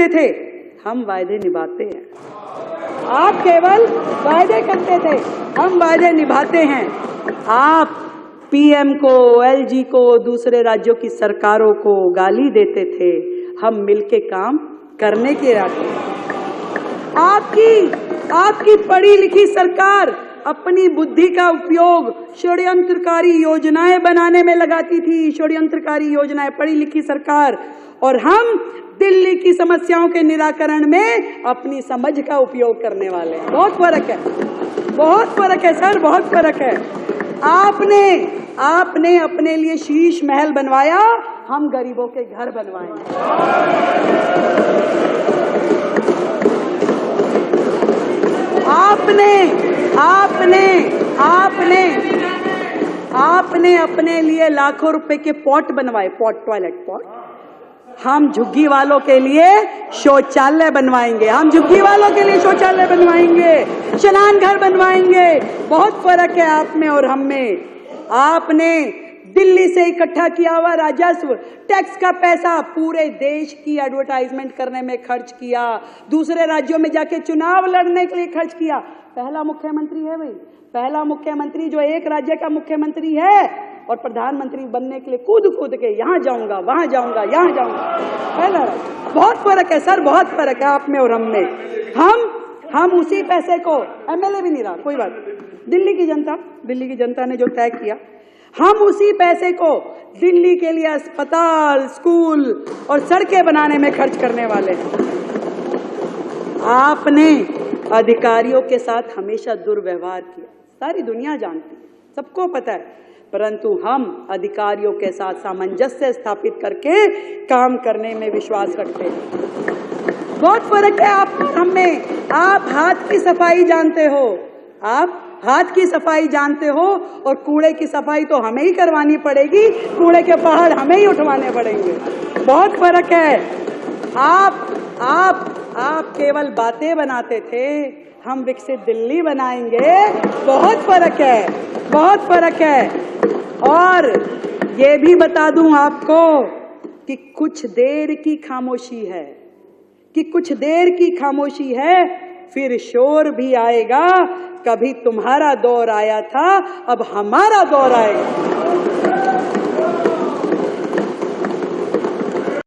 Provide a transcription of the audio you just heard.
करते थे, हम वायदे निभाते हैं। आप केवल वायदे करते थे, हम वायदे निभाते हैं। आप पीएम को, एलजी को, दूसरे राज्यों की सरकारों को गाली देते थे, हम मिलके काम करने के इरादे। आपकी पढ़ी लिखी सरकार अपनी बुद्धि का उपयोग षड्यंत्रकारी योजनाएं बनाने में लगाती थी, षड्यंत्रकारी योजनाएं, पढ़ी लिखी सरकार। और हम दिल्ली की समस्याओं के निराकरण में अपनी समझ का उपयोग करने वाले हैं। बहुत फर्क है, बहुत फर्क है सर, बहुत फर्क है। आपने अपने लिए शीश महल बनवाया, हम गरीबों के घर बनवाएंगे। आपने अपने लिए लाखों रुपए के पॉट बनवाए, पॉट, टॉयलेट पॉट। हम झुग्गी वालों के लिए शौचालय बनवाएंगे, हम झुग्गी वालों के लिए शौचालय बनवाएंगे, स्नान घर बनवाएंगे। बहुत फर्क है आप में और हम में। आपने दिल्ली से इकट्ठा किया हुआ राजस्व, टैक्स का पैसा पूरे देश की एडवर्टाइजमेंट करने में खर्च किया, दूसरे राज्यों में जाके चुनाव लड़ने के लिए खर्च किया। पहला मुख्यमंत्री है भाई, पहला मुख्यमंत्री जो एक राज्य का मुख्यमंत्री है और प्रधानमंत्री बनने के लिए कूद के यहाँ जाऊंगा, वहां जाऊंगा, यहाँ जाऊंगा। पहला, बहुत फर्क है सर, बहुत फर्क है आप में और हम में। हम उसी पैसे को, एमएलए भी नहीं रहा, कोई बात, दिल्ली की जनता ने जो तय किया, हम उसी पैसे को दिल्ली के लिए अस्पताल, स्कूल और सड़कें बनाने में खर्च करने वाले हैं। आपने अधिकारियों के साथ हमेशा दुर्व्यवहार किया, सारी दुनिया जानती है, सबको पता है, परंतु हम अधिकारियों के साथ सामंजस्य स्थापित करके काम करने में विश्वास रखते हैं। बहुत फर्क है आप हम में। आप हाथ की सफाई जानते हो, आप हाथ की सफाई जानते हो, और कूड़े की सफाई तो हमें ही करवानी पड़ेगी, कूड़े के पहाड़ हमें ही उठवाने पड़ेंगे। बहुत फर्क है। आप केवल बातें बनाते थे, हम विकसित दिल्ली बनाएंगे। बहुत फर्क है, बहुत फर्क है। और ये भी बता दूं आपको कि कुछ देर की खामोशी है, फिर शोर भी आएगा। कभी तुम्हारा दौर आया था, अब हमारा दौर आएगा।